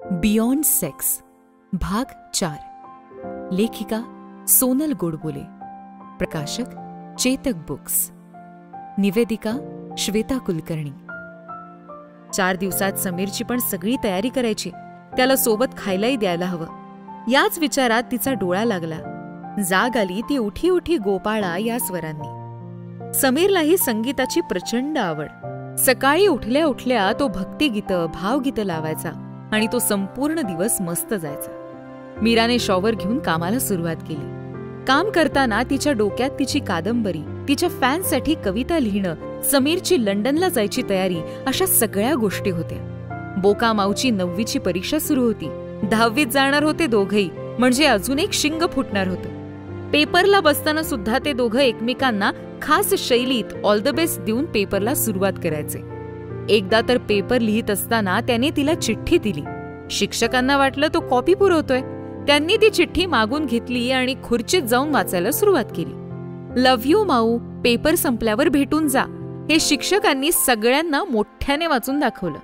Beyond sex भाग 4. लेखिका सोनल गोडबोले. प्रकाशक चेतक बुक्स. निवेदिका श्वेता कुलकर्णी. 4 दिवसात समीरची पण सगळी तयारी करायची, त्याला सोबत खायलाही द्यायला हवं. याच विचारात तिचा डोळा लागला. जाग आली ती उठी उठी गोपाळा या स्वरांनी. समीरलाही संगीताची प्रचंड आवड. सकाळी उठल्या उठल्या तो भक्तिगीतं भावगीतं लावायचा आणि तो संपूर्ण दिवस मस्त जायचा. मीराने शॉवर घेऊन कामाला सुरुवात केली. काम करताना तिच्या डोक्यात तिची कादंबरी, तिच्या फॅन्ससाठी कविता लिहिणं, समीरची लंडनला जायची तयारी अशा सगळ्या गोष्टी होत्या. बोका माऊची 9वीची परीक्षा सुरू होती. 10वीत जाणार होते दोघंही, म्हणजे अजून एक शिंग फुटणार होतं. पेपरला बसताना सुद्धा ते दोघं एकमेकांना खास शैलीत ऑल द बेस्ट देऊन पेपरला सुरुवात करायचे. एकदा तर पेपर लिहित असताना त्याने तिला चिठ्ठी दिली. शिक्षकांना वाटलं तो कॉपी पुरवतोय. त्यांनी ती चिठ्ठी मागून घेतली आणि खुर्चीत जाऊन वाचायला सुरुवात केली. लव्ह यू माऊ, पेपर संपल्यावर भेटून जा, हे शिक्षकांनी सगळ्यांना मोठ्याने वाचून दाखवलं.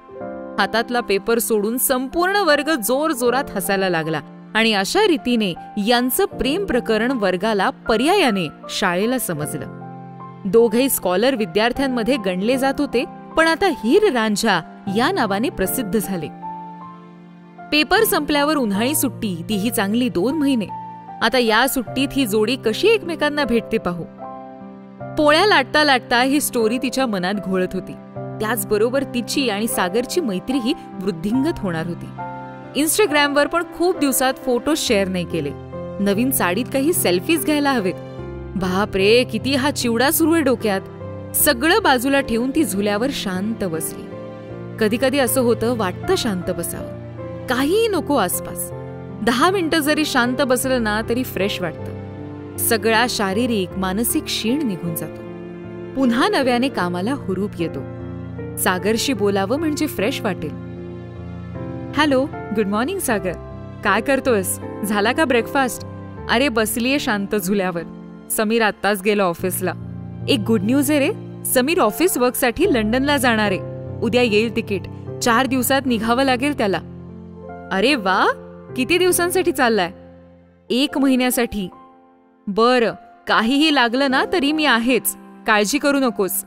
हातातला पेपर सोडून संपूर्ण वर्ग जोर जोरात हसायला लागला आणि अशा रीतीने यांचं प्रेम प्रकरण वर्गाला पर्यायाने शाळेला समजलं. दोघेही स्कॉलर विद्यार्थ्यांमध्ये गणले जात होते, पण आता हीर रांझा या नावाने प्रसिद्ध झाले. पेपर संपल्यावर उन्हाळी सुट्टी, तीही चांगली 2 महिने. आता या सुट्टीत ही जोडी कशी एकमेकांना भेटते पाहू. पोळ्या लाटता लाटता ही स्टोरी तिच्या मनात घोळत होती. त्याचबरोबर तिची आणि सागरची मैत्रीही वृद्धिंगत होणार होती. इंस्टाग्रामवर पण खूप दिवसात फोटो शेअर नाही केले. नवीन साडीत काही सेल्फीज घ्यायला हवेत. बापरे, किती हा चिवडा सुरू आहे डोक्यात. सगळं बाजूला ठेवून ती झुल्यावर शांत बसली. कधी कधी असं होतं, वाटतं शांत बसावं, काहीही नको आसपास. 10 मिनिटं जरी शांत बसलं ना तरी फ्रेश वाटतं. सगळा शारीरिक मानसिक शीण निघून जातो. पुन्हा नव्याने कामाला हुरूप येतो. सागरशी बोलावं म्हणजे फ्रेश वाटेल. हॅलो, गुड मॉर्निंग सागर. काय करतोयस? झाला का ब्रेकफास्ट? अरे बसलीये शांत झुल्यावर. समीर आत्ताच गेला ऑफिसला. एक गुड न्यूज आहे रे, समीर ऑफिस वर्कसाठी लंडनला जाणार आहे. उद्या येईल तिकीट. 4 दिवसात निघावं लागेल त्याला. अरे वा, किती दिवसांसाठी चाललाय? 1 महिन्यासाठी. बरं, काहीही लागलं ना तरी मी आहेच, काळजी करू नकोस.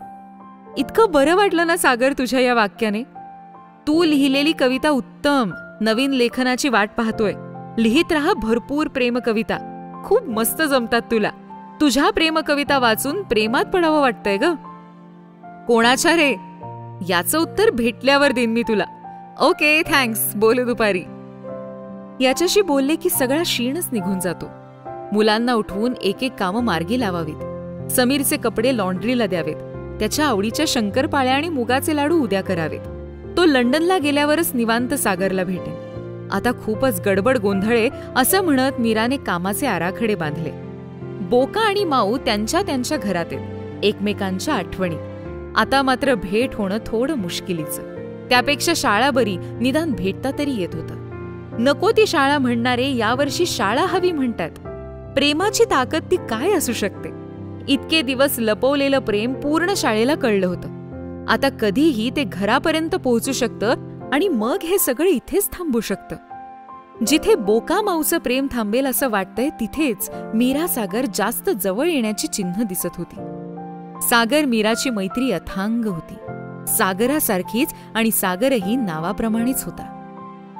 इतकं बरं वाटलं ना सागर तुझ्या या वाक्याने. तू लिहिलेली कविता उत्तम. नवीन लेखनाची वाट पाहतोय. लिहित राहा भरपूर प्रेमकविता. खूप मस्त जमतात तुला. तुझ्या प्रेमकविता वाचून प्रेमात पडावं वाटतंय ग. कोणाच्या रे? याचं उत्तर भेटल्यावर देईन मी तुला. ओके, थँक्स, बोलू दुपारी. याच्याशी बोलले की सगळा शीणच निघून जातो. मुलांना उठवून एक एक कामं मार्गी लावावीत. समीरचे कपडे लॉन्ड्रीला द्यावेत. त्याच्या आवडीच्या शंकरपाळ्या आणि मुगाचे लाडू उद्या करावेत. तो लंडनला गेल्यावरच निवांत सागरला भेटेल. आता खूपच गडबड गोंधळे असं म्हणत मीराने कामाचे आराखडे बांधले. बोका आणि माऊ त्यांच्या त्यांच्या घरात आहेत, एकमेकांच्या आठवणी. आता मात्र भेट होणं थोडं मुश्किलीचं. त्यापेक्षा शाळा बरी, निदान भेटता तरी येत होतं. नको ती शाळा म्हणणारे यावर्षी शाळा हवी म्हणतात. प्रेमाची ताकद ती काय असू शकते. इतके दिवस लपवलेलं प्रेम पूर्ण शाळेला कळलं होतं. आता कधीही ते घरापर्यंत पोहोचू शकतं आणि मग हे सगळं इथेच थांबू शकतं. जिथे बोका माऊचं प्रेम थांबेल असं वाटतंय तिथेच मीरा सागर जास्त जवळ येण्याची चिन्ह दिसत होती. सागर मीराची मैत्री अथांग होती. सागरासारखीच, आणि सागरही नावाप्रमाणेच होता.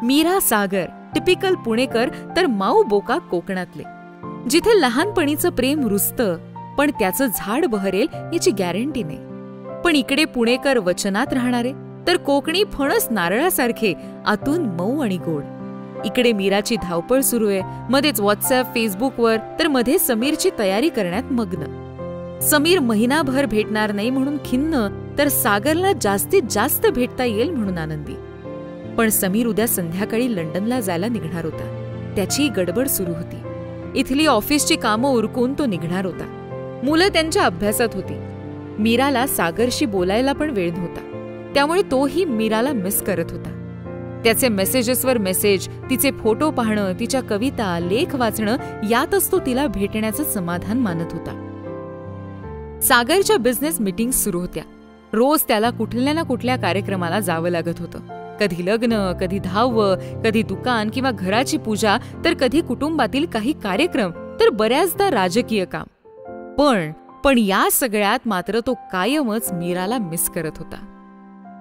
मीरा सागर टिपिकल पुणेकर, तर माऊ बोका कोकणातले. जिथे लहानपणीचं प्रेम रुजतं पण त्याचं झाड बहरेल याची गॅरंटी नाही. पण इकडे पुणेकर वचनात राहणारे, तर कोकणी फणस नारळासारखे आतून मऊ आणि गोड. इकडे मीराची धावपळ सुरू आहे, मध्येच व्हॉट्सअप फेसबुकवर, तर मध्ये समीरची तयारी करण्यात मग्न. समीर महिनाभर भेटणार नाही म्हणून खिन्न, तर सागरला जास्तीत जास्त भेटता येईल म्हणून आनंदी. पण समीर उद्या संध्याकाळी लंडनला जायला निघणार होता. त्याची गडबड सुरू होती. इथली ऑफिसची कामं उरकून तो निघणार होता. मुलं त्यांच्या अभ्यासात होती. मीराला सागरशी बोलायला पण वेळ नव्हता. त्यामुळे तोही मीराला मिस करत होता. त्याचे मेसेजेसवर मेसेज, तिचे फोटो पाहणं, तिच्या कविता लेख वाचणं, यातच तो तिला भेटण्याचं समाधान मानत होता. सागरच्या बिझनेस मीटिंग्स सुरू होत्या. रोज त्याला कुठल्या ना कुठल्या कार्यक्रमाला जावं लागत होतं. कधी लग्न, कधी दहावं, कधी दुकान किंवा घराची पूजा, तर कधी कुटुंबातील काही कार्यक्रम, तर बऱ्याचदा राजकीय काम. पण या सगळ्यात मात्र तो कायमच मीराला मिस करत होता.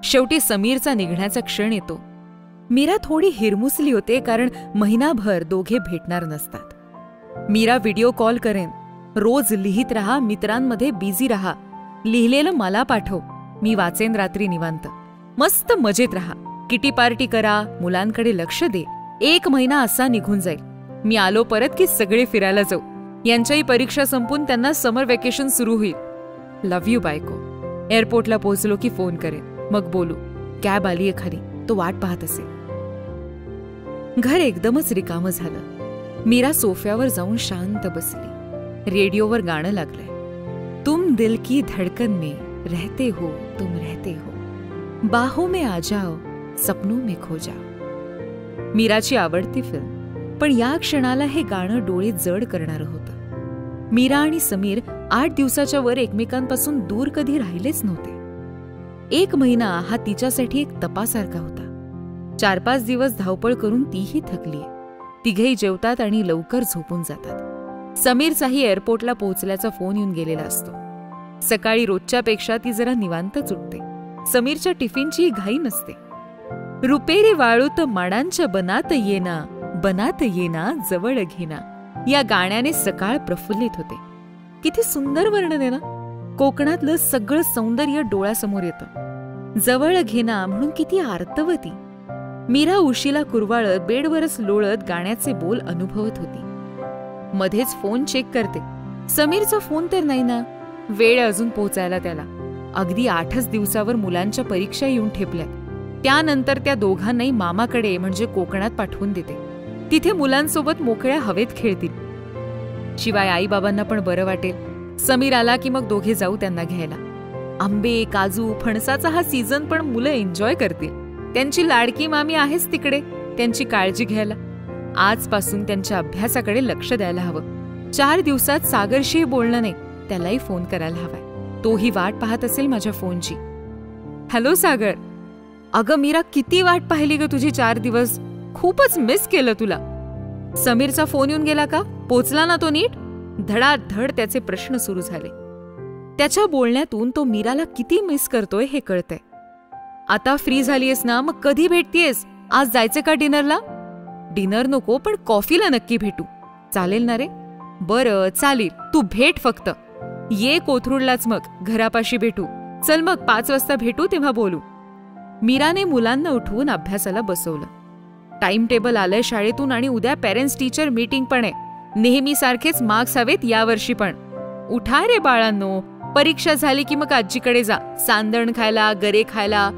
शेवटी समीरचा निघण्याचा क्षण येतो. मीरा थोडी हिरमुसली होते, कारण महिनाभर दोघे भेटणार नसतात. मीरा व्हिडिओ कॉल करेन, रोज लिहित रहा, मित्रांमध्ये बिझी रहा, लिहिलेलं मला पाठव, मी वाचेन रात्री निवांत, मस्त मजेत रहा, किटी पार्टी करा, मुलांकडे लक्ष दे. 1 महिना असा निघून जाईल. मी आलो परत की सगळे फिरायला जाऊ. यांच्याही परीक्षा संपून त्यांना समर वेकेशन सुरू होईल. लव्ह यू बायको. एअरपोर्टला पोहोचलो की फोन करेन, मग बोलू. कॅब आलीये खाली, तो वाट पाहत असेल. घर एकदमच रिकामं झालं. मीरा सोफ्यावर जाऊन शांत बसली. रेडिओवर गाणं लागलंय. तुम दिल की धडकन में रहते हो, तुम रहते हो, बाहों में आ जाओ, सपनों में खो जाओ. मीराची आवडती फिल्म, पण या क्षणाला हे गाणं डोळे जड करणारं होतं. मीरा आणि समीर 8 दिवसाच्या वर एकमेकांपासून दूर कधी राहिलेच नव्हते. 1 महिना हा तिच्यासाठी एक तपासारखा होता. 4-5 दिवस धावपळ करून तीही थकलीये. तिघेही जेवतात आणि लवकर झोपून जातात. समीरचाही एअरपोर्टला पोहोचल्याचा फोन येऊन गेलेला असतो. सकाळी रोजच्यापेक्षा ती जरा निवांतच उठते. समीरच्या टिफिनची घाई नसते. रुपेरी वाळूत माडांच्या बनात येना जवळ घेना, या गाण्याने सकाळ प्रफुल्लित होते. किती सुंदर वर्णन आहे ना. कोकणातलं सगळं सौंदर्य डोळ्यासमोर येतं. जवळ घेना म्हणून किती आर्तवती. मीरा उशीला कुरवाळत, बेडवरच लोळत गाण्याचे बोल अनुभवत होती. मध्येच फोन चेक करते. समीरचा फोन तर नाही ना. वेळ अजून पोचायला त्याला. अगदी 8च दिवसावर मुलांच्या परीक्षा येऊन ठेपल्यात. त्यानंतर त्या दोघांनाही मामाकडे म्हणजे कोकणात पाठवून देते. तिथे मुलांसोबत मोकळ्या हवेत खेळतील. शिवाय आईबाबांना पण बरं वाटेल. समीर आला की मग दोघे जाऊ त्यांना घ्यायला. आंबे, काजू, फणसाचा हा सीझन पण मुलं एन्जॉय करतील. त्यांची लाडकी मामी आहेच तिकडे त्यांची काळजी घ्यायला. आजपासून त्यांच्या अभ्यासाकडे लक्ष द्यायला हवं. 4 दिवसात सागरशी बोलणं नाही, त्यालाही फोन करायला हवाय. तोही वाट पाहत असेल माझ्या फोनची. हॅलो सागर. अगं मीरा, किती वाट पाहिली ग तुझी 4 दिवस. खूपच मिस केलं तुला. समीरचा फोन येऊन गेला का? पोचला ना तो नीट? धडाधड त्याचे प्रश्न सुरू झाले. त्याच्या बोलण्यातून तो मीराला किती मिस करतोय हे कळतंय. आता फ्री झालीयस ना, मग कधी भेटतीयस? आज जायचं का डिनरला? डिनर नको, पण कॉफीला नक्की भेटू. चालेल ना रे? बरं चालेल, तू भेट फक्त. ये कोथरूडलाच, मग घरापाशी भेटू. चल मग 5 वाजता भेटू, तेव्हा बोलू. मीराने मुलांना उठवून अभ्यासाला बसवलं. टाइम टेबल आलंय शाळेतून आणि उद्या पेरेंट्स टीचर मीटिंग पण आहे. नेहमीसारखेच मार्क्स हवेत यावर्षी पण. उठा रे बाळांनो, परीक्षा झाली की मग आजीकडे जा. सांदण खायला, गरे खायला.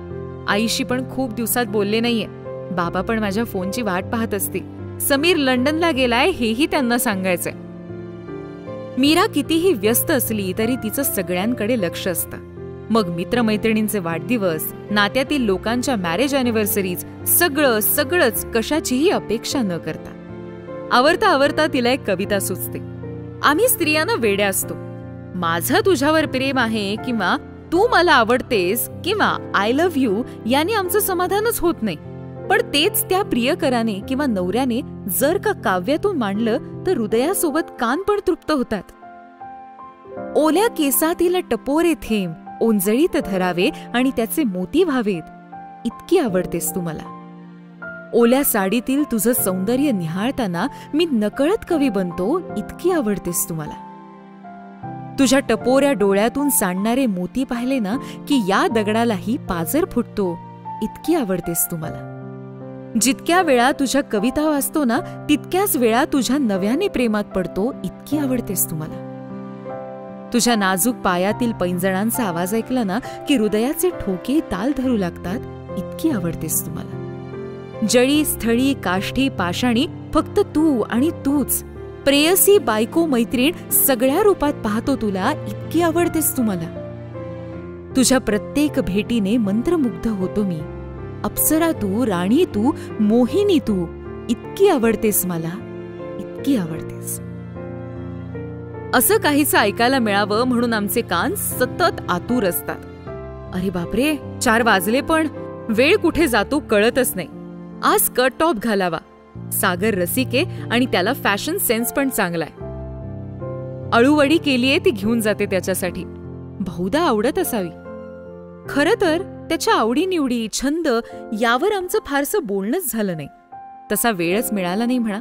आईशी पण खूप दिवसात बोलले नाहीये. बाबा पण माझ्या फोनची वाट पाहत असतील. समीर लंडनला गेलाय हेही त्यांना सांगायचंय. मीरा कितीही व्यस्त असली तरी तिचं सगळ्यांकडे लक्ष असतं. मग मित्रमैत्रिणींचे वाढदिवस, नात्यातील लोकांच्या मॅरेज अॅनिव्हर्सरीज, सगळंच कशाचीही अपेक्षा न करता. आवरता तिला एक कविता सुचते. आम्ही स्त्रियांना वेड्या असतो. माझं तुझ्यावर प्रेम आहे किंवा तू मला आवडतेस किंवा आय लव्ह यू याने आमचं समाधानच होत नाही. पण तेच त्या प्रियकराने किंवा नवऱ्याने जर का काव्यातून मांडलं तर हृदयासोबत कान पण तृप्त होतात. ओल्या केसातील टपोरे थेंब ओंजळीत धरावे आणि त्याचे मोती व्हावेत, इतकी आवडतेस तू मला. ओल्या साडीतील तुझं सौंदर्य निहाळताना मी नकळत कवी बनतो, इतकी आवडतेस तू मला. तुझ्या टपोऱ्या डोळ्यातून सांडणारे मोती पाहिले ना की या दगडालाही पाजर फुटतो, इतकी आवडतेस तू मला. जितक्या वेळा तुझ्या कविता वाचतो ना तितक्याच वेळा तुझ्या नव्याने प्रेमात पडतो, इतकी आवडतेस तू मला. तुझ्या नाजूक पायातील पैंजणांचा आवाज ऐकला ना की हृदयाचे ठोके ताल धरू लागतात, इतकी आवडतेस तू मला. जळी, स्थळी, काष्ठी, पाषाणी फक्त तू आणि तूच. प्रेयसी, बायको, मैत्रीण सगळ्या रूपात पाहतो तुला, इतकी आवडतेस तू मला. तुझ्या प्रत्येक भेटीने मंत्रमुग्ध होतो मी. अप्सरा तू, राणी तू, मोहिनी तू, इतकी आवडतेस मला, इतकी आवडतेस. असं काहीच ऐकायला मिळावं म्हणून आमचे कान सतत आतुर असतात. अरे बापरे, 4 वाजले पण. वेळ कुठे जातो कळतच नाही. आज स्कर्ट टॉप घालावा. सागर रसिक आहे आणि त्याला फॅशन सेन्स पण चांगलाय. अळूवडी केलीये ती घेऊन जाते त्याच्यासाठी. बहुधा आवडत असावी. खरं तर त्याच्या आवडीनिवडी, छंद यावर आमचं फारसं बोलणंच झालं नाही. तसा वेळच मिळाला नाही म्हणा.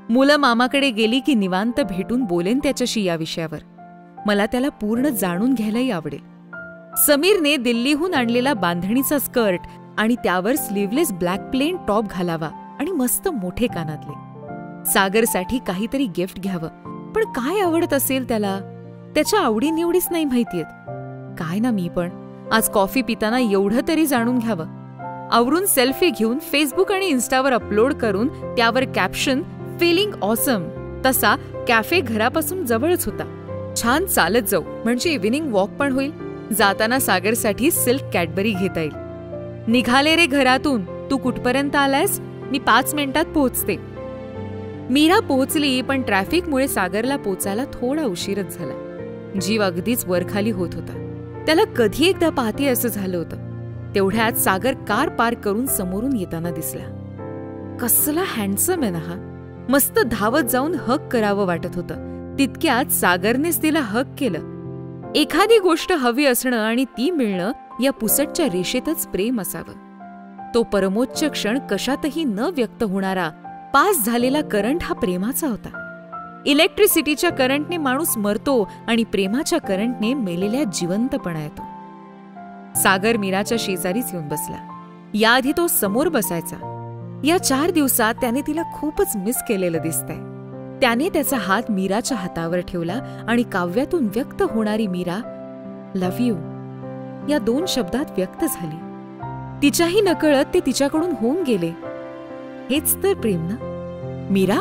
मुलं मामाकडे गेली की निवांत भेटून बोलेन त्याच्याशी या विषयावर. मला त्याला पूर्ण जाणून घ्यायलाही आवडेल. समीरने दिल्लीहून आणलेला बांधणीचा स्कर्ट आणि त्यावर स्लीवलेस ब्लॅक प्लेन टॉप घालावा आणि मस्त मोठे कानातले. सागरसाठी काहीतरी गिफ्ट घ्यावं. पण काय आवडत असेल त्याला? त्याच्या आवडीनिवडीच नाही माहितीयेत. काय ना मी पण आज कॉफी पिताना एवढं तरी जाणून घ्यावं. आवरून सेल्फी घेऊन फेसबुक आणि इन्स्टावर अपलोड करून त्यावर कॅप्शन फीलिंग ऑसम. तसा कॅफे घरापासून जवळच होता. छान चालत जाऊ म्हणजे इव्हिनिंग वॉक पण होईल. जाताना सागरसाठी सिल्क कॅडबरी घेता येईल. निघाले रे घरातून. तू कुठपर्यंत आलायस? मी 5 मिनिटात पोहोचते. मीरा पोहोचली पण ट्रॅफिकमुळे सागरला पोचायला थोडा उशीरच झाला. जीव अगदीच वरखाली होत होता. त्याला कधी एकदा पाहते असं झालं होतं. तेवढ्यात सागर कार पार्क करून समोरून येताना दिसला. कसला हँडसम आहे ना हा. मस्त धावत जाऊन हक करावं वाटत होतं. तितक्यात सागरनेच तिला हक केलं. एखादी गोष्ट हवी असणं आणि ती मिळणं या पुसटच्या रेषेतच प्रेम असावं. तो परमोच्च क्षण कशातही न व्यक्त होणारा पास झालेला करंट हा प्रेमाचा होता. इलेक्ट्रिसिटीच्या करंटने माणूस मरतो आणि प्रेमाच्या करंटने मेलेल्या जिवंतपणा येतो. सागर मीराच्या शेजारीच येऊन बसला. याआधी तो समोर बसायचा. या 4 दिवसात त्याने तिला खूपच मिस केलेलं दिसतंय. त्याने त्याचा हात मीराच्या हातावर ठेवला आणि काव्यातून व्यक्त होणारी मीरा लव्ह यू या 2 शब्दात व्यक्त झाली. तिच्याही नकळत ते तिच्याकडून होऊन गेले. हेच तर प्रेम ना. मीरा,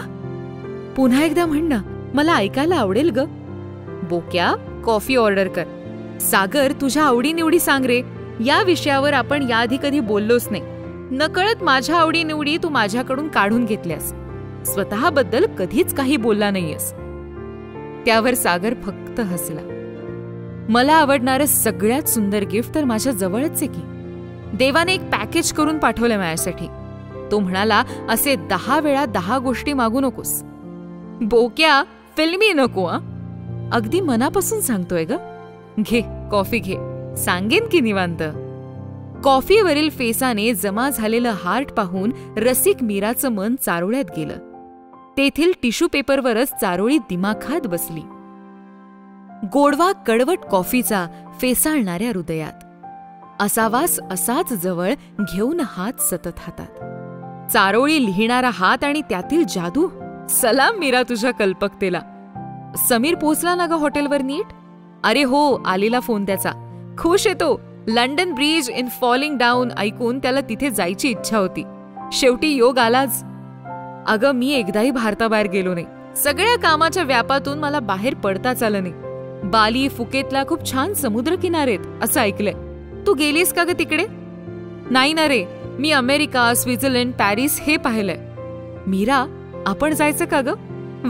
पुन्हा एकदा म्हण ना, मला ऐकायला आवडेल ग. बोक्या, कॉफी ऑर्डर कर. सागर, तुझ्या आवडीनिवडी सांग रे. या विषयावर आपण याआधी कधी बोललोच नाही. नकळत माझ्या आवडीनिवडी तू माझ्याकडून काढून घेतल्यास. स्वतःबद्दल कधीच काही बोलला नाहीयस. त्यावर सागर फक्त हसला. मला आवडणारं सगळ्यात सुंदर गिफ्ट तर माझ्या जवळच आहे की. देवाने एक पॅकेज करून पाठवलंय माझ्यासाठी. तो म्हणाला, असे 10 वेळा 10 गोष्टी मागू नकोस. बोक्या, फिल्मी नको. अगदी मनापासून सांगतोय ग. घे, कॉफी घे. सांगेन की निवांत. कॉफीवरील फेसाने जमा झालेलं हार्ट पाहून रसिक मीराचं मन चारोळ्यात गेलं. तेथील टिश्यू पेपरवरच चारोळी दिमाखात बसली. गोडवा कडवट कॉफीचा फेसाळणाऱ्या हृदयात. असावास असाच जवळ घेऊन हात सतत हातात. चारोळी लिहिणारा हात आणि त्यातील जादू. सलाम मीरा तुझ्या कल्पकतेला. समीर पोचला ना ग हॉटेलवर नीट? अरे हो, आलेला फोन त्याचा. खुश येतो. London bridge in falling down ऐकून त्याला तिथे जायची इच्छा होती. शेवटी योग आलाच. अगं, मी एकदाही भारताबाहेर गेलो नाही. सगळ्या कामाच्या व्यापातून मला बाहेर पडताच आलं नाही. बाली, फुकेतला खूप छान समुद्रकिनारेत असं ऐकलंय. तू गेलीस का ग तिकडे? नाही ना रे. मी अमेरिका, स्वित्झर्लंड, पॅरिस हे पाहिलंय. मीरा, आपण जायचं का ग?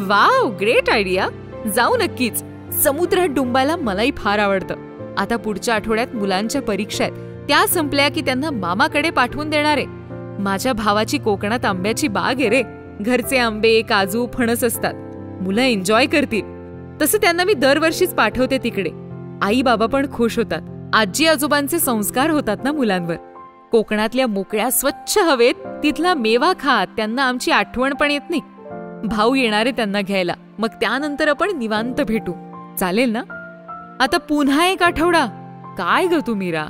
Wow, great idea. जाऊ नक्कीच. समुद्रात डुंबायला मलाही फार आवडतं. आता पुढच्या आठवड्यात मुलांच्या परीक्षा आहेत. त्या संपल्या की त्यांना मामाकडे पाठवून देणार आहे. माझ्या भावाची कोकणात आंब्याची बाग आहे रे. घरचे आंबे, काजू, फणस असतात. मुलं एन्जॉय करतील. तसं त्यांना मी दरवर्षीच पाठवते तिकडे. आई बाबा पण खुश होतात. आजी आजोबांचे संस्कार होतात ना मुलांवर. कोकणातल्या मोकळ्या स्वच्छ हवेत तिथला मेवा खात त्यांना आमची आठवण पण येत नाही. भाऊ येणारे त्यांना घ्यायला. मग त्यानंतर आपण निवांत भेटू. चालेल ना? आता पुन्हा 1 आठवडा. काय ग तू Meera?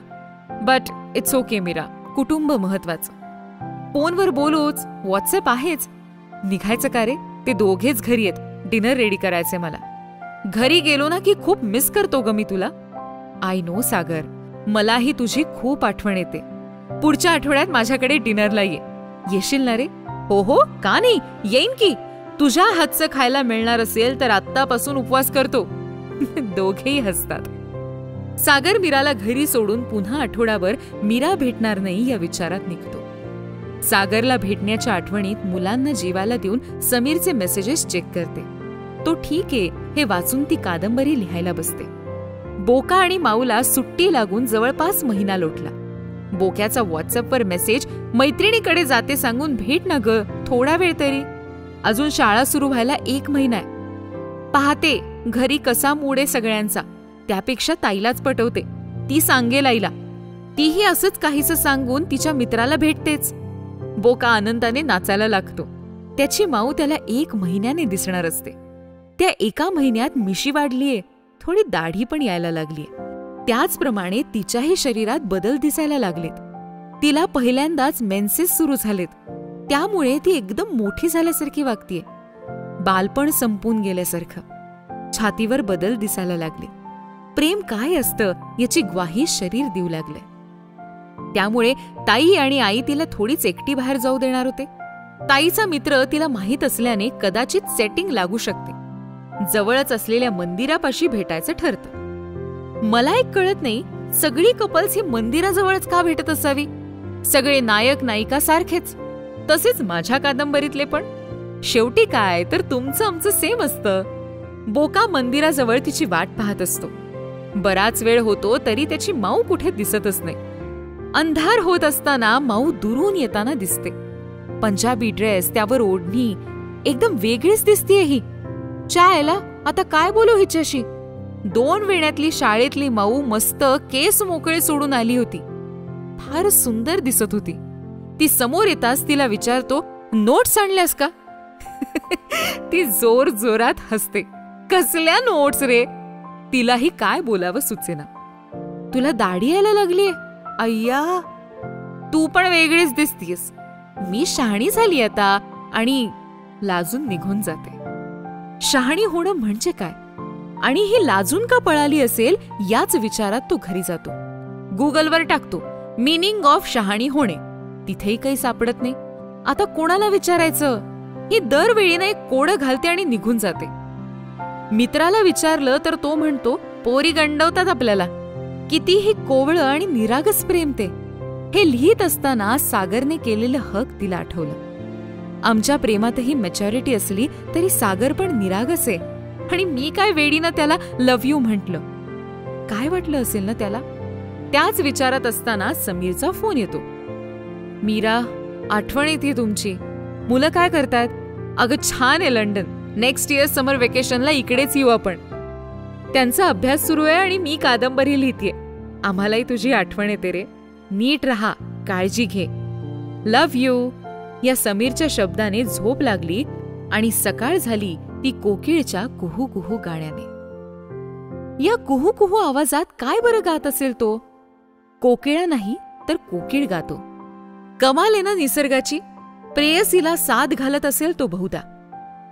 But it's okay Meera. कुटुंब महत्वाचं. फोनवर बोलूच, व्हॉट्सअप आहेच. निघायचं का रे? ते दोघेच घरी आहेत. डिनर रेडी करायचंय मला. घरी गेलो ना की खूप मिस करतो ग मी तुला. आय नो सागर, मलाही तुझी खूप आठवण येते. पुढच्या आठवड्यात माझ्याकडे डिनरला ये. येशील ना रे? हो हो, का नाही, येईन की. तुझ्या हातचं खायला मिळणार असेल तर आत्तापासून उपवास करतो. दोघेही हसतात. सागर मीराला घरी सोडून पुन्हा आठवड्यावर मीरा भेटणार नाही या विचारात निघतो. सागरला भेटण्याच्या आठवणीत मुलांना जेवायला देऊन समीरचे मेसेजेस चेक करते. तो ठीक आहे हे वाचून ती कादंबरी लिहायला बसते. बोका आणि माऊला सुट्टी लागून जवळपास महिना लोटला. बोक्याचा व्हॉट्सअपवर मेसेज, मैत्रिणीकडे जाते सांगून भेट ना ग, थोडा वेळ तरी. अजून शाळा सुरू व्हायला 1 महिना आहे. पाहते घरी कसा मूड आहे सगळ्यांचा, त्यापेक्षा ताईलाच पटवते. ती सांगेल आईला. तीही असंच काहीसं सांगून तिच्या मित्राला भेटतेच. बोका आनंदाने नाचायला लागतो. त्याची माऊ त्याला 1 महिन्याने दिसणार असते. त्या 1 महिन्यात मिशी वाढलीये, थोडी दाढी पण यायला लागलीये. त्याचप्रमाणे तिच्याही शरीरात बदल दिसायला लागलेत. तिला पहिल्यांदाच मेन्सेस सुरू झालेत. त्यामुळे ती एकदम मोठी झाल्यासारखी वागतीये, बालपण संपून गेल्यासारखं. छातीवर बदल दिसायला लागले. प्रेम काय असतं याची ग्वाही शरीर देऊ लागले. त्यामुळे ताई आणि आई तिला थोडीच एकटी बाहेर जाऊ देणार होते. ताईचा मित्र तिला माहीत असल्याने कदाचित सेटिंग लागू शकते. जवळच असलेल्या मंदिरापाशी भेटायचं ठरतं. मला एक कळत नाही, सगळी कपल्स ही मंदिराजवळच का भेटत असावी? सगळे नायक नायिका सारखेच. तसेच माझ्या कादंबरीतले पण. शेवटी काय तर तुमचं आमचं सेम असतं. बोका मंदिराजवळ तिची वाट पाहत असतो. बराच वेळ होतो तरी त्याची माऊ कुठे दिसतच नाही. अंधार होत असताना माऊ दुरून येताना दिसते. पंजाबी ड्रेस, त्यावर ओढणी, एकदम वेगळीच दिसतीये ही. चायला आता काय बोलू हिच्याशी? 2 वेण्यातली शाळेतली माऊ मस्त केस मोकळे सोडून आली होती. फार सुंदर दिसत होती. ती समोर येताच तिला विचारतो, नोट्स आणल्यास का? ती जोर जोरात हसते. कसल्या नोट्स रे? तिलाही काय बोलावं सुचेना. तुला दाढी यायला लागलीये? अय्या, तू पण वेगळीच दिसतीयस. मी शहाणी झाली आता. आणि लाजून निघून जाते. शहाणी होणं म्हणजे काय आणि ही लाजून का पळाली असेल याच विचारात तो घरी जातो. गुगलवर टाकतो मीनिंग ऑफ शहाणी होणे. तिथेही काही सापडत नाही. आता कोणाला विचारायचं? ही दरवेळीने एक कोडं घालते आणि निघून जाते. मित्राला विचारलं तर तो म्हणतो, पोरी गंडवतात आपल्याला. कितीही कोवळं आणि निरागस प्रेम ते. हे लिहित असताना सागरने केलेलं हक तिला आठवलं. आमच्या प्रेमातही मॅच्युरिटी असली तरी सागर पण निरागस आहे. आणि मी काय वेडीनं त्याला लव्ह यू म्हटलं. काय वाटलं असेल ना त्याला? त्याच विचारात असताना समीरचा फोन येतो. मीरा, आठवण येते तुमची. मुलं काय करतायत? अगं छान आहे लंडन. नेक्स्ट इयर समर वेकेशनला इकडेच येऊ आपण. त्यांचा अभ्यास सुरू आहे आणि मी कादंबरी लिहितेय. आम्हालाही तुझी आठवण येते रे. नीट रहा, काळजी घे. Love you. या समीरच्या शब्दाने झोप लागली आणि सकाळ झाली ती कोकिळच्या कुहू कुहू गाण्याने. या कुहू कुहू आवाजात काय बरं गात असेल तो? कोकिळा नाही तर कोकिळ गातो. कमाल आहे ना निसर्गाची. प्रेयसीला साथ घालत असेल तो बहुधा.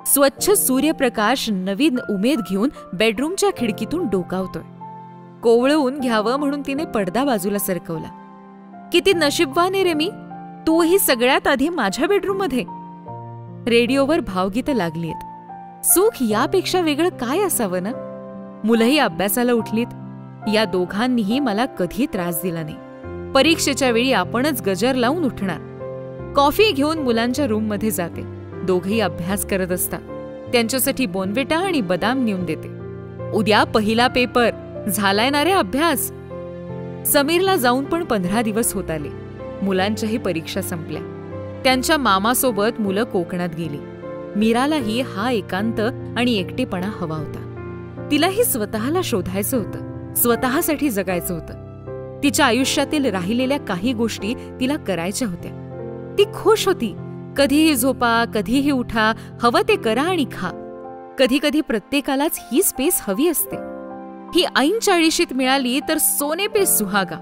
स्वच्छ सूर्यप्रकाश नवीन उमेद घेऊन बेडरूमच्या खिडकीतून डोकावतोय. कोवळवून घ्यावं म्हणून तिने पडदा बाजूला सरकवला. किती नशीबवान आहे रे मी. तूही सगळ्यात आधी माझ्या बेडरूममध्ये. रेडिओवर भावगीतं लागलीत. सुख यापेक्षा वेगळं काय असावं ना? मुलंही अभ्यासाला उठलीत. या दोघांनीही मला कधी त्रास दिला नाही. परीक्षेच्या वेळी आपणच गजर लावून उठणार. कॉफी घेऊन मुलांच्या रूममध्ये जाते. दोघेही अभ्यास करत असतात. त्यांच्यासाठी बोनविटा आणि बदाम नेऊन देते. उद्या पहिला पेपर. झालाय ना रे अभ्यास? समीरला जाऊन पण 15 दिवस होत आले. मुलांच्याही परीक्षा संपल्या. त्यांच्या मामासोबत मुलं कोकणात गेली. मीरालाही हा एकांत आणि एकटेपणा हवा होता. तिलाही स्वतःला शोधायचं होतं. स्वतःसाठी जगायचं होतं. तिच्या आयुष्यातील राहिलेल्या काही गोष्टी तिला करायच्या होत्या. ती खुश होती. कधीही झोपा, कधीही उठा, हवं ते करा आणि खा. कधी कधी प्रत्येकालाच ही स्पेस हवी असते. ही ऐन 40शीत मिळाली तर सोने पे सुहागा.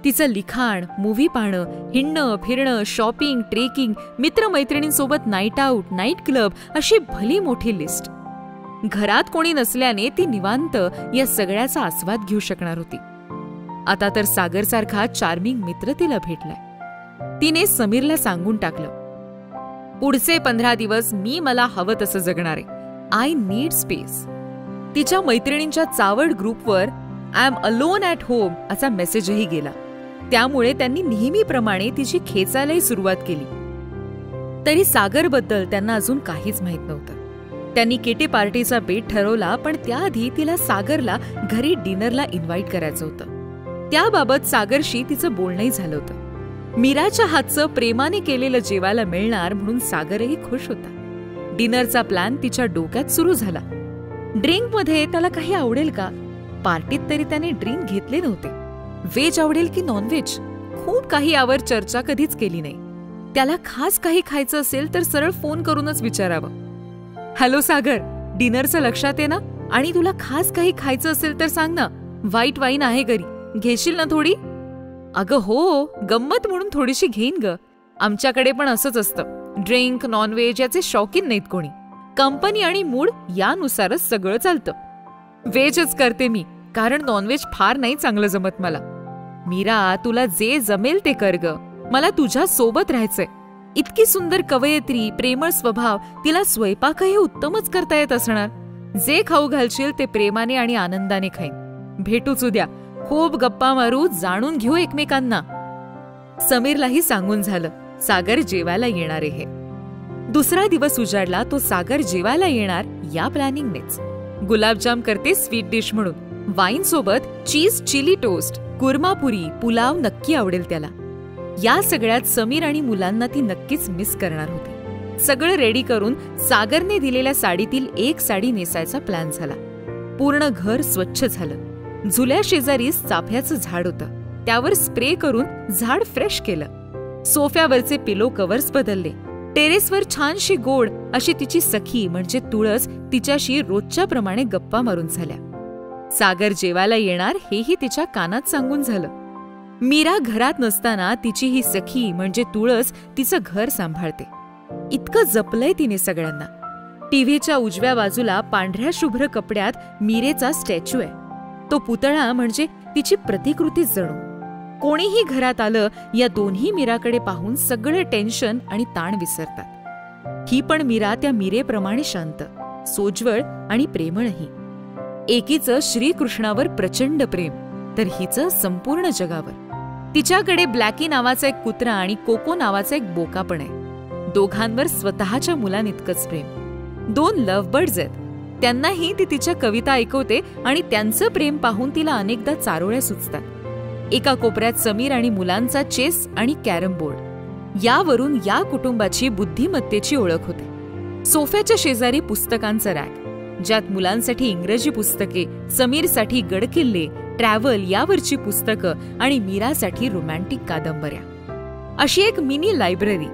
तिचं लिखाण, मूव्ही पाहणं, हिंडणं फिरणं, शॉपिंग, ट्रेकिंग, मित्रमैत्रिणींसोबत नाईट आऊट, नाईट क्लब, अशी भली मोठी लिस्ट. घरात कोणी नसल्याने ती निवांत या सगळ्याचा आस्वाद घेऊ शकणार होती. आता तर सागरसारखा चार्मिंग मित्र तिला भेटलाय. तिने समीरला सांगून टाकलं, पुढचे 15 दिवस मी मला हवं तसं जगणार आहे. I need space. तिच्या मैत्रिणींच्या चावड ग्रुपवर I am alone at home असा मेसेजही गेला. त्यामुळे त्यांनी नेहमीप्रमाणे तिची खेचायलाही सुरुवात केली. तरी सागरबद्दल त्यांना अजून काहीच माहीत नव्हतं. त्यांनी किटी पार्टीचा बेट ठरवला, पण त्याआधी तिला सागरला घरी डिनरला इन्व्हाइट करायचं होतं. त्याबाबत सागरशी तिचं बोलणंही झालं होतं. मीराच्या हातचं प्रेमाने केलेलं जेवायला मिळणार म्हणून सागरही खुश होता. डिनरचा प्लॅन तिच्या डोक्यात सुरू झाला. ड्रिंकमध्ये त्याला काही आवडेल का? पार्टीत तरी त्याने ड्रिंक घेतले नव्हते. व्हेज आवडेल की नॉनव्हेज? खूप काही यावर चर्चा कधीच केली नाही. त्याला खास काही खायचं असेल तर सरळ फोन करूनच विचारावं. हॅलो सागर, डिनरचं लक्षात आहे ना? आणि तुला खास काही खायचं असेल तर सांग ना, व्हाईट वाईन आहे घरी, घेशील ना थोडी? अगं हो, गंमत म्हणून थोडीशी घेईन ग. आमच्याकडे पण असंच असतं, ड्रिंक नॉनव्हेज याचे शौकीन नाहीत कोणी. कंपनी आणि मूड यानुसारच सगळं चालतं. व्हेजच करते मी, कारण नॉनव्हेज फार नाही चांगलं जमत मला. मीरा, तुला जे जमेल ते कर ग, मला तुझ्या सोबत राहायचंय. इतकी सुंदर कवयित्री, प्रेमळ स्वभाव, तिला स्वयंपाकही उत्तमच करता येत असणार. जे खाऊ घालशील ते प्रेमाने आणि आनंदाने खाईन. भेटूच उद्या, खूप गप्पा मारू, जाणून घेऊ एकमेकांना. समीरलाही सांगून झालं सागर जेवायला येणार आहे. दुसरा दिवस उजाडला तो सागर जेवायला येणार या प्लॅनिंगनेच. गुलाबजाम करते स्वीट डिश म्हणून. वाईन सोबत चीज चिली टोस्ट, कुर्मापुरी, पुलाव नक्की आवडेल त्याला. या सगळ्यात समीर आणि मुलांना ती नक्कीच मिस करणार होती. सगळं रेडी करून सागरने दिलेल्या साडीतील एक साडी नेसायचा प्लॅन झाला. पूर्ण घर स्वच्छ झालं. झुल्या शेजारीच चाफ्याचं झाड होतं, त्यावर स्प्रे करून झाड फ्रेश केलं. सोफ्यावरचे पिलो कव्हर्स बदलले. टेरेसवर छानशी गोड अशी तिची सखी म्हणजे तुळस तिच्याशी रोजच्या प्रमाणे गप्पा मारून झाल्या. सागर जेवायला येणार हेही तिच्या कानात सांगून झालं. मीरा घरात नसताना तिची ही सखी म्हणजे तुळस तिचं घर सांभाळते. इतकं जपलंय तिने सगळ्यांना. टीव्हीच्या उजव्या बाजूला पांढऱ्या शुभ्र कपड्यात मीरेचा स्टॅच्यू आहे. तो पुतळा म्हणजे तिची प्रतिकृती जणू. कोणीही घरात आलं या दोन्ही मीराकडे पाहून सगळं टेन्शन आणि ताण विसरतात. ही पण मीरा त्या मीरेप्रमाणे शांत, सोज्वळ आणि प्रेमळही. एकीचं श्रीकृष्णावर प्रचंड प्रेम, तर हिचं संपूर्ण जगावर. तिच्याकडे ब्लॅकी नावाचा एक कुत्रा आणि कोको नावाचा एक बोका पण आहे. दोघांवर स्वतःच्या मुलांइतकंच प्रेम. 2 लव्हबर्ड्स आहेत. त्यांनाही ती तिच्या कविता ऐकवते आणि त्यांचं प्रेम पाहून तिला अनेकदा चारोळ्या सुचतात. एका कोपऱ्यात समीर आणि मुलांचा चेस आणि कॅरम बोर्ड. यावरून या कुटुंबाची बुद्धिमत्तेची ओळख होते. सोफ्याच्या शेजारी पुस्तकांचं रॅक, ज्यात मुलांसाठी इंग्रजी पुस्तके, समीरसाठी गडकिल्ले, ट्रॅव्हल यावरची पुस्तकं आणि मीरासाठी रोमॅन्टिक कादंबऱ्या. अशी एक मिनी लायब्ररी.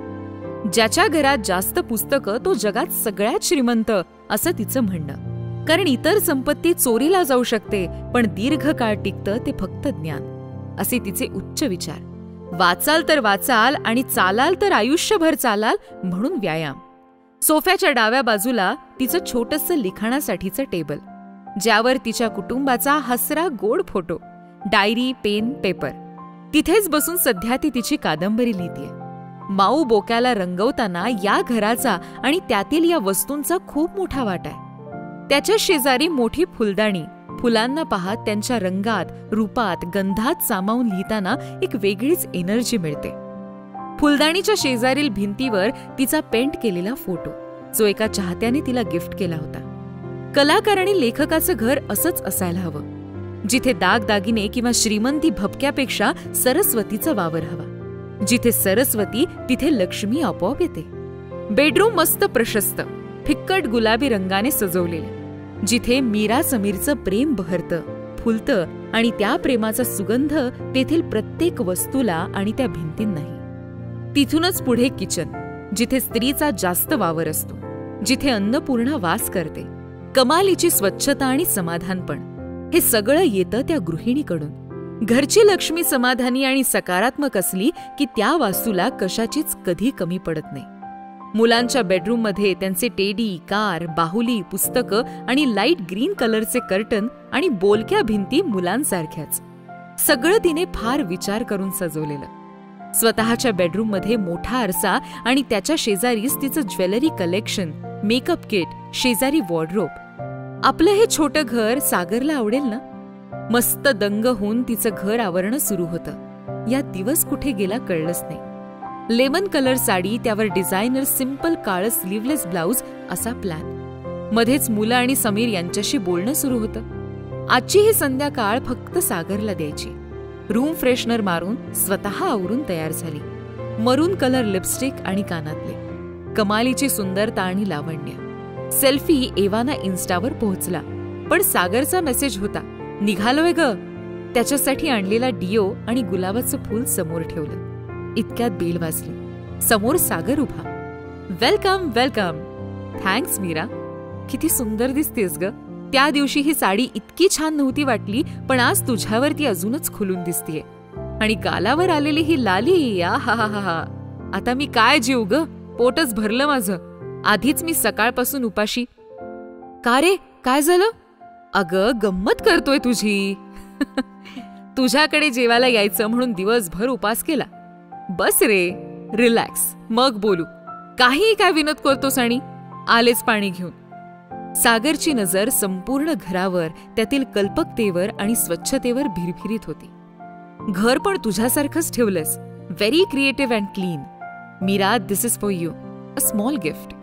ज्याच्या घरात जास्त पुस्तकं तो जगात सगळ्यात श्रीमंत असं तिचं म्हणणं. कारण इतर संपत्ती चोरीला जाऊ शकते, पण दीर्घकाळ टिकतं ते फक्त ज्ञान, असे तिचे उच्च विचार. वाचाल तर वाचाल आणि चालाल तर आयुष्यभर चालाल म्हणून व्यायाम. सोफ्याच्या डाव्या बाजूला तिचं छोटंसं लिखाणासाठीचं टेबल, ज्यावर तिच्या कुटुंबाचा हसरा गोड फोटो, डायरी, पेन, पेपर. तिथेच बसून सध्या ती तिची कादंबरी लिहितेय. माऊ बोक्याला रंगवताना या घराचा आणि त्यातील या वस्तूंचा खूप मोठा वाटा आहे. त्याच्या शेजारी मोठी फुलदाणी. फुलांना पाहत त्यांच्या रंगात, रूपात, गंधात सामावून लिहिताना एक वेगळीच एनर्जी मिळते. फुलदाणीच्या शेजारील भिंतीवर तिचा पेंट केलेला फोटो, जो एका चाहत्याने तिला गिफ्ट केला होता. कलाकार आणि लेखकाचं घर असंच असायला हवं, जिथे दागदागिने किंवा श्रीमंती भपक्यापेक्षा सरस्वतीचा वावर हवा. जिथे सरस्वती तिथे लक्ष्मी आपोआप येते. बेडरूम मस्त प्रशस्त, फिक्कट गुलाबी रंगाने सजवलेले, जिथे मीरा समीरचं प्रेम बहरतं, फुलतं आणि त्या प्रेमाचा सुगंध तेथील प्रत्येक वस्तूला आणि त्या भिंतींनाही. तिथूनच पुढे किचन, जिथे स्त्रीचा जास्त वावर असतो, जिथे अन्नपूर्णा वास करते. कमालीची स्वच्छता आणि समाधानपण, हे सगळं येतं त्या गृहिणीकडून. घरची लक्ष्मी समाधानी आणि सकारात्मक असली की त्या वास्तूला कशाचीच कधी कमी पडत नाही. मुलांच्या बेडरूममध्ये त्यांचे टेडी, कार, बाहुली, पुस्तकं आणि लाईट ग्रीन कलरचे कर्टन आणि बोलक्या भिंती मुलांसारख्याच. सगळं तिने फार विचार करून सजवलेलं. स्वतःच्या बेडरूममध्ये मोठा आरसा आणि त्याच्या शेजारीच तिचं ज्वेलरी कलेक्शन, मेकअप किट, शेजारी वॉर्डरोब. आपलं हे छोटं घर सागरला आवडेल ना? मस्त दंग होऊन तिचं घर आवरणं सुरू होतं. यात दिवस कुठे गेला कळलंच नाही. लेमन कलर साडी, त्यावर डिझायनर सिंपल काळं स्लीवलेस ब्लाउज असा प्लॅन. मध्येच मुलं आणि समीर यांच्याशी बोलणं सुरू होतं. आजची ही संध्याकाळ फक्त सागरला द्यायची. रूम फ्रेशनर मारून स्वतः आवरून तयार झाली. मरून कलर लिपस्टिक आणि कानातले, कमालीची सुंदरता आणि लावण्य. सेल्फी एवाना इन्स्टावर पोहोचला. पण सागरचा मेसेज होता, निघालोय ग. त्याच्यासाठी आणलेला डिओ आणि गुलाबाचं फूल समोर ठेवलं. इतक्यात बेल वाजली. समोर सागर उभा. Welcome welcome. थँक्स मीरा. किती सुंदर दिसतेस ग. त्या दिवशी ही साडी इतकी छान नव्हती वाटली, पण आज तुझ्यावरती अजूनच खुलून दिसतीये. आणि गालावर आलेली ही लाली, हा हा हा हा. आता मी काय जीव ग, पोटच भरलं माझं. आधीच मी सकाळपासून उपाशी. का रे, काय झालं? अगं गंमत करतोय तुझी. तुझ्याकडे जेवायला यायचं म्हणून दिवसभर उपास केला. बस रे, रिलॅक्स, मग बोलू. काही काय विनोद करतोस आणि आलेच पाणी घेऊन. सागरची नजर संपूर्ण घरावर, त्यातील कल्पकतेवर आणि स्वच्छतेवर भिरभिरीत होती. घर पण तुझ्यासारखंच ठेवलंस. Very creative and clean. Meera, this is for you, a small gift.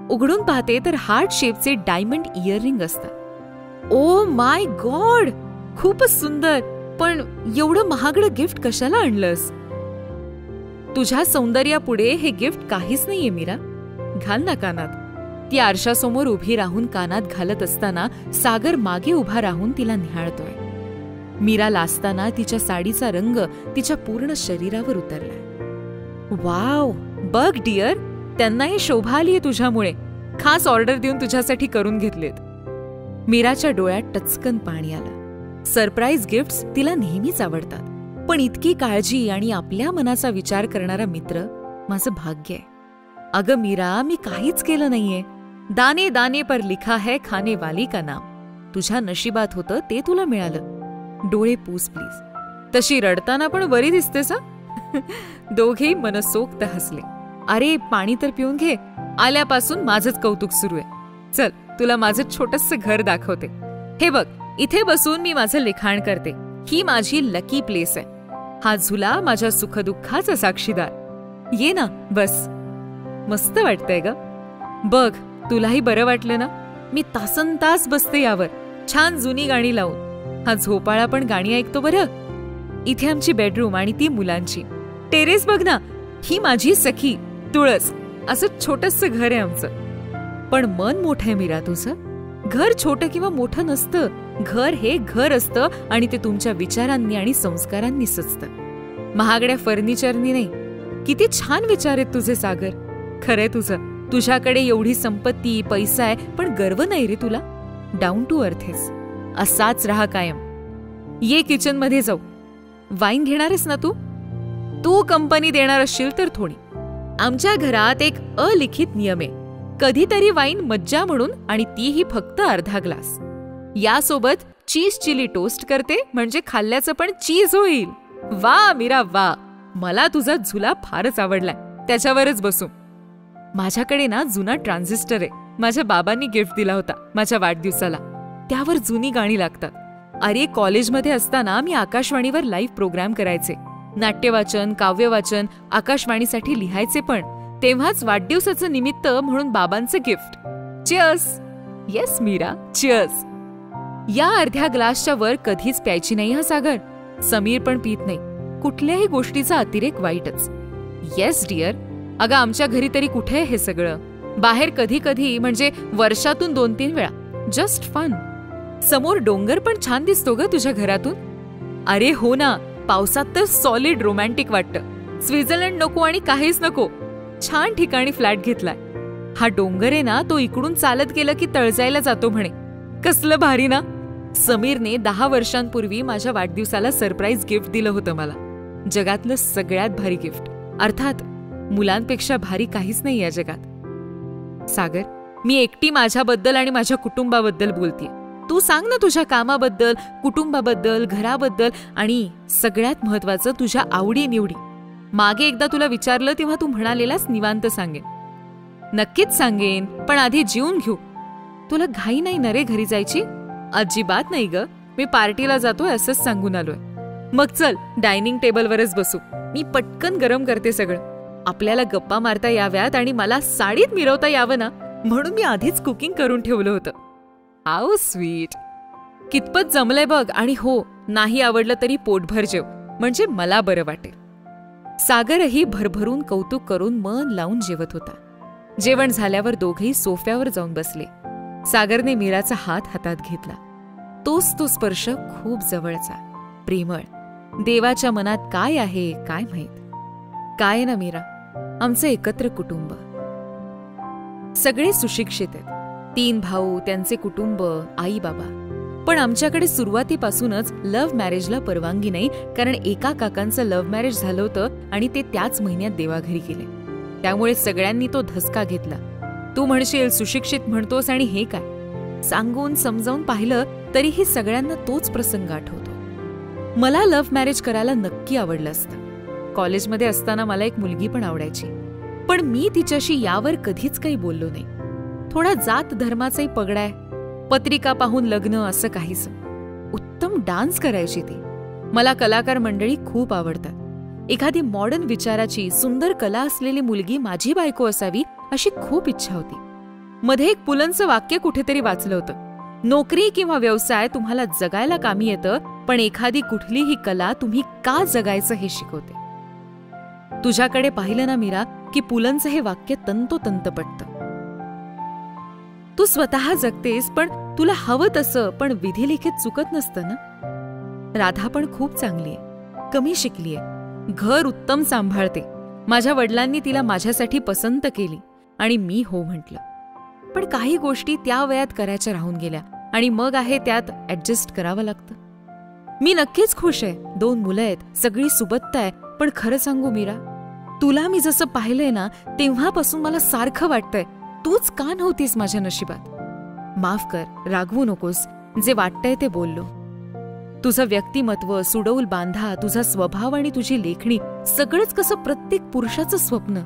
उघडून पाहते तर हार्ट शेपचे डायमंड इयररिंग असतात. ओ माय गॉड, खूपच सुंदर. पण एवढं महागडं गिफ्ट कशाला आणलंस? तुझ्या सौंदर्यापुढे हे गिफ्ट काहीच नाहीये मीरा. घाल ना कानात. ती आरशासमोर उभी राहून कानात घालत असताना सागर मागे उभा राहून तिला निहाळतोय. मीरा लाजताना तिच्या साडीचा रंग तिच्या पूर्ण शरीरावर उतरलाय. वाव, बघ डिअर, त्यांनाही शोभा आलीये तुझ्यामुळे. खास ऑर्डर देऊन तुझ्यासाठी करून घेतलेत. मीराच्या डोळ्यात टचकन पाणी आलं. सरप्राईज गिफ्ट्स तिला नेहमीच आवडतात, पण इतकी काळजी आणि आपल्या मनाचा विचार करणारा मित्र माझं भाग्य आहे. अगं मीरा, मी काहीच केलं नाहीये. दाने दाने पर लिखा है खाने वाली का नाम. तुझ्या नशिबात होतं ते तुला मिळालं. डोळे पूस प्लीज. तशी रडताना पण बरी दिसतेस हा. दोघेही मनसोक्त हसले. अरे पाणी तर पिऊन घे. आल्यापासून माझंच कौतुक सुरू आहे. चल, तुला माझं छोटंसं घर दाखवते. हे बघ, इथे बसून मी माझं लिखाण करते. ही माझी लकी प्लेस आहे. हा झुला माझ्या सुखदुःखाचा साक्षीदार. ये ना, बस. मस्त वाटतंय ग. बघ, तुलाही बरं वाटलं ना? मी तासनतास बसते यावर, छान जुनी गाणी लावून. हा झोपाळा पण गाणी ऐकतो बरं. इथे आमची बेडरूम आणि ती मुलांची. टेरेस बघ ना, ही माझी सखी तुळस. असं छोटंसं घर आहे आमचं. पण मन मोठं आहे मीरा तुझं. घर छोटं किंवा मोठं नसतं. घर हे घर असतं आणि ते तुमच्या विचारांनी आणि संस्कारांनी सजतं. महागड्या फर्निचरनी नाही. किती छान विचार आहेत तुझे सागर. खरंय तुझं. तुझ्याकडे एवढी संपत्ती, पैसा आहे, पण गर्व नाही रे तुला. डाऊन टू अर्थ आहेस. असाच राहा कायम. ये किचन मध्ये जाऊ. वाईन घेणारेस ना तू? तू कंपनी देणार असशील तर थोडी. आमच्या घरात एक अलिखित नियम आहे. कधीतरी वाईन मज्जा म्हणून, आणि तीही फक्त अर्धा ग्लास. यासोबत चीज चिली टोस्ट करते, म्हणजे खाल्ल्याचं पण चीज होईल. वा मीरा वा, मला तुझा झुला फारच आवडलाय. त्याच्यावरच बसू. माझ्याकडे ना जुना ट्रान्झिस्टर आहे. माझ्या बाबांनी गिफ्ट दिला होता माझ्या वाढदिवसाला. त्यावर जुनी गाणी लागतात. अरे, कॉलेजमध्ये असताना मी आकाशवाणीवर लाईव्ह प्रोग्राम करायचे. नाट्यवाचन, काव्यवाचन आकाशवाणीसाठी लिहायचे पण. तेव्हाच वाढदिवसाचं निमित्त म्हणून बाबांचं gift. Cheers. Yes Meera, cheers. या अर्ध्या ग्लासच्या वर कधीच प्यायची नाही हा सागर. समीर पण पित नाही. कुठल्याही गोष्टीचा अतिरेक वाईटच. Yes dear. अगं, आमच्या घरी तरी कुठे हे सगळं. बाहेर कधी कधी, म्हणजे वर्षातून 2-3 वेळा. Just fun. समोर डोंगर पण छान दिसतो ग तुझ्या घरातून. अरे हो ना, पावसात तर सॉलिड रोमॅन्टिक वाटतं. स्वित्झर्लंड नको आणि काहीच नको. छान ठिकाणी फ्लॅट घेतलाय. हा डोंगर आहे ना, तो इकडून चालत गेलं की तळजायला जातो म्हणे. कसलं भारी ना. समीरने 10 वर्षांपूर्वी माझ्या वाढदिवसाला सरप्राईज गिफ्ट दिलं होतं मला. जगातलं सगळ्यात भारी गिफ्ट. अर्थात मुलांपेक्षा भारी काहीच नाही या जगात. सागर, मी एकटी माझ्याबद्दल आणि माझ्या कुटुंबाबद्दल बोलतेय. तू सांग ना तुझ्या कामाबद्दल, कुटुंबाबद्दल, घराबद्दल आणि सगळ्यात महत्वाचं तुझ्या आवडी निवडी. मागे एकदा तुला विचारलं तेव्हा तू म्हणालेलास निवांत सांगेन. नक्कीच सांगेन, पण आधी जेवून घेऊ. तुला घाई नाही ना रे घरी जायची? अजिबात नाही ग. मी पार्टीला जातोय असंच सांगून आलोय. मग चल, डायनिंग टेबलवरच बसू. मी पटकन गरम करते सगळं. आपल्याला गप्पा मारता याव्यात आणि मला साडीत मिरवता यावं ना, म्हणून मी आधीच कुकिंग करून ठेवलं होतं. How sweet. कितपत जमलंय बघ. आणि हो, नाही आवडलं तरी पोटभर जेव. म्हणजे मला बरं वाटेल. सागरही भरभरून कौतुक करून मन लावून जेवत होता. जेवण झाल्यावर दोघेही सोफ्यावर जाऊन बसले. सागरने मीराचा हात हातात घेतला. तोच तो स्पर्श खूप जवळचा, प्रेमळ. देवाच्या मनात काय आहे काय माहित. काय ना मीरा, आमचं एकत्र कुटुंब. सगळे सुशिक्षित आहेत. 3 भाऊ, त्यांचे कुटुंब, आई बाबा. पण आमच्याकडे सुरुवातीपासूनच लव्ह मॅरेजला परवानगी नाही, कारण एका काकांचं लव्ह मॅरेज झालं होतं आणि ते त्याच महिन्यात देवाघरी गेले. त्यामुळे सगळ्यांनी तो धसका घेतला. तू म्हणशील सुशिक्षित म्हणतोस आणि हे काय. सांगून समजावून पाहिलं तरीही सगळ्यांना तोच प्रसंग आठवतो. मला लव्ह मॅरेज करायला नक्की आवडलं असतं. कॉलेजमध्ये असताना मला एक मुलगी पण आवडायची, पण मी तिच्याशी यावर कधीच काही बोललो नाही. थोडा जात धर्माचाही पगडाय, पत्रिका पाहून लग्न असं काहीच. उत्तम डान्स करायची ती. मला कलाकार मंडळी खूप आवडतात. एखादी मॉडर्न विचाराची सुंदर कला असलेली मुलगी माझी बायको असावी अशी खूप इच्छा होती. मध्ये एक पुलंचं वाक्य कुठेतरी वाचलं होतं, नोकरी किंवा व्यवसाय तुम्हाला जगायला कामी येतं, पण एखादी कुठलीही कला तुम्ही का जगायचं हे शिकवते. तुझ्याकडे पाहिलं ना मीरा, की पुलंचं हे वाक्य तंतोतंत पटतं. तू स्वतः जगतेस, पण तुला हवं तसं पण विधिलिखित चुकत नसतं ना. राधा पण खूप चांगली आहे, कमी शिकलीये, घर उत्तम सांभाळते. माझ्या वडिलांनी तिला माझ्यासाठी पसंत केली आणि मी हो म्हटलं. पण काही गोष्टी त्या वयात करायच्या राहून गेल्या आणि मग आहे त्यात ऍडजस्ट करावं लागतं. मी नक्कीच खुश आहे. 2 मुलं आहेत, सगळी सुबत्ता आहे. पण खरं सांगू मीरा, तुला मी जसं पाहिलंय ना, तेव्हापासून मला सारखं वाटतंय तूच का नव्हतीस माझ्या नशिबात. माफ कर, रागवू नकोस. जे वाटतंय ते बोललो. तुझं व्यक्तिमत्व, सुडौल बांधा, तुझा स्वभाव आणि तुझी लेखणी सगळंच कसं प्रत्येक पुरुषाचं स्वप्न.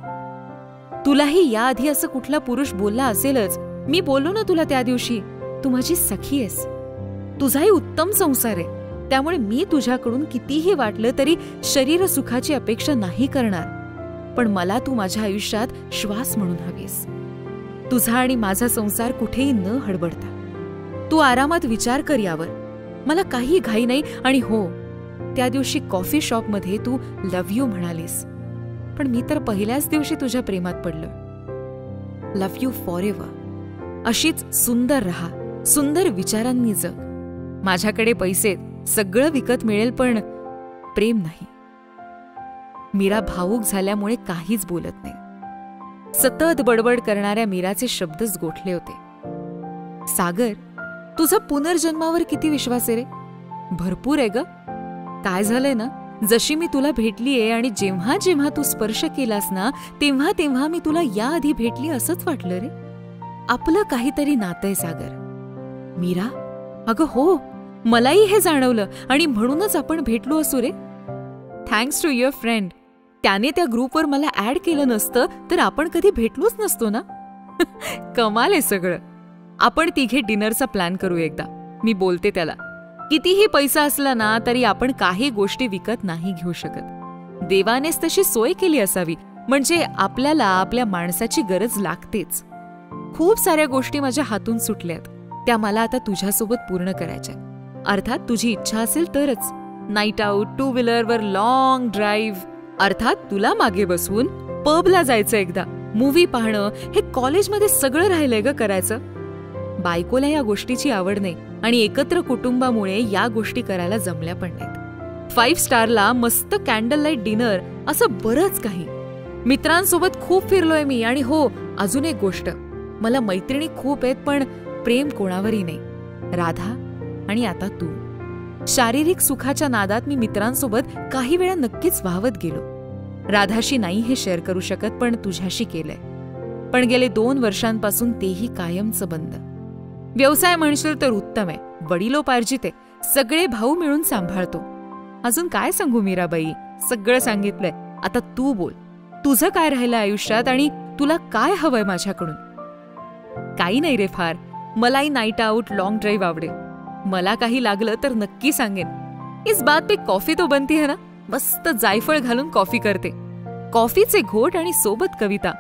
तुलाही याआधी असं कुठला पुरुष बोलला असेलच. मी बोललो ना तुला त्या दिवशी, तू माझी सखी आहेस. तुझाही उत्तम संसार आहे. त्यामुळे मी तुझ्याकडून कितीही वाटलं तरी शरीर सुखाची अपेक्षा नाही करणार. पण मला तू माझ्या आयुष्यात श्वास म्हणून हवीस. तुझा आणि माझा संसार कुठेही न हडबडता. तू आरामात विचार कर यावर. मला काही घाई नाही. आणि हो, त्या दिवशी कॉफी शॉपमध्ये तू लव्ह यू म्हणालीस, पण मी तर पहिल्याच दिवशी तुझ्या प्रेमात पडलो. Love you for ever. अशीच सुंदर राहा, सुंदर विचारांनी जग. माझ्याकडे पैसे, सगळं विकत मिळेल, पण प्रेम नाही. मीरा भावूक झाल्यामुळे काहीच बोलत नाही. सतत बडबड करणाऱ्या मीराचे शब्दच गोठले होते. सागर, तुझा पुनर्जन्मावर किती विश्वास आहे रे? भरपूर आहे ग. काय झालंय ना, जशी मी तुला भेटलीये आणि जेव्हा जेव्हा तू स्पर्श केलास ना, तेव्हा तेव्हा मी तुला याआधी भेटली असंच वाटलं रे. आपलं काहीतरी नातंय सागर. मीरा, अगं हो, मलाही हे जाणवलं आणि म्हणूनच आपण भेटलो असू रे. Thanks to your friend. त्याने त्या ग्रुपवर मला ऍड केलं नसतं तर आपण कधी भेटलोच नसतो ना. कमाल आहे सगळं. आपण तिघे डिनरचा प्लॅन करू एकदा. मी बोलते त्याला. कितीही पैसा असला ना तरी आपण काही गोष्टी विकत नाही घेऊ शकत. देवानेच तशी सोय केली असावी, म्हणजे आपल्याला आपल्या माणसाची गरज लागतेच. खूप साऱ्या गोष्टी माझ्या हातून सुटल्यात, त्या मला आता तुझ्यासोबत पूर्ण करायच्या. अर्थात तुझी इच्छा असेल तरच. नाईट आऊट, 2 व्हीलरवर लॉंग ड्राईव्ह, अर्थात तुला मागे बसवून पबला जायचं एकदा, मूव्ही पाहणं, हे कॉलेजमध्ये सगळं राहिलंय ग करायचं. बायकोला या गोष्टीची आवड नाही आणि एकत्र कुटुंबामुळे या गोष्टी करायला जमल्या पण नाहीत. 5 स्टारला मस्त कॅन्डल लाईट डिनर, असं बरंच काही. मित्रांसोबत खूप फिरलोय मी. आणि हो, अजून एक गोष्ट, मला मैत्रिणी खूप आहेत पण प्रेम कोणावरही नाही. राधा आणि आता तू. शारीरिक सुखाच्या नादात मी मित्रांसोबत काही वेळा नक्कीच वाहवत गेलो. राधाशी नाही हे शेअर करू शकत, पण तुझ्याशी केलंय. पण गेले 2 वर्षांपासून तेही कायमचं बंद. व्यवसाय म्हणशील तर उत्तम आहे, वडिलोपार्जित आहे, सगळे भाऊ मिळून सांभाळतो. अजून काय सांगू मीराबाई, सगळं सांगितलंय. आता तू बोल, तुझं काय राहिलं आयुष्यात आणि तुला काय हवंय माझ्याकडून? काही नाही रे फार. मलाही नाईट आऊट, लॉंग ड्राईव्ह आवडेल. मला काही लागलं तर नक्की सांगेन. इस बात पे कॉफी तो बनती है ना. मस्त जायफळ घालून कॉफी करते. कॉफीचे घोट आणि सोबत कविता.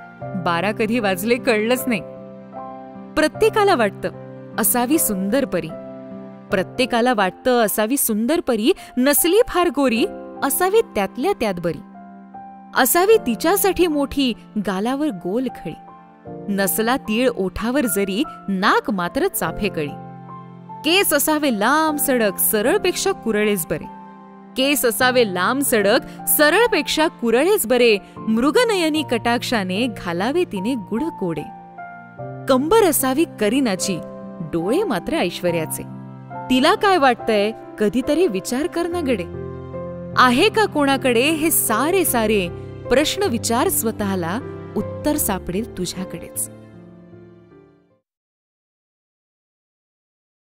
12 कधी वाजले कळलंच नाही. प्रत्येकाला वाटतं असावी सुंदर परी. प्रत्येकाला वाटतं असावी सुंदर परी, नसली फार गोरी असावी त्यातल्या त्यात बरी. असावी तिच्यासाठी मोठी गालावर गोल खळी. नसला तीळ ओठावर जरी नाक मात्र चाफेकळी. केस असावे लांब सडक सरळपेक्षा कुरळेच बरे. केस असावे लांब सडक सरळपेक्षा कुरळेच बरे. मृगनयनी कटाक्षाने घालावे तिने गुढ कोडे. कंबर असावी करीनाची डोळे मात्र ऐश्वर्याचे. तिला काय वाटतंय कधीतरी विचार कर ना गडे. आहे का कोणाकडे हे सारे सारे प्रश्न विचार स्वतःला, उत्तर सापडेल तुझ्याकडेच.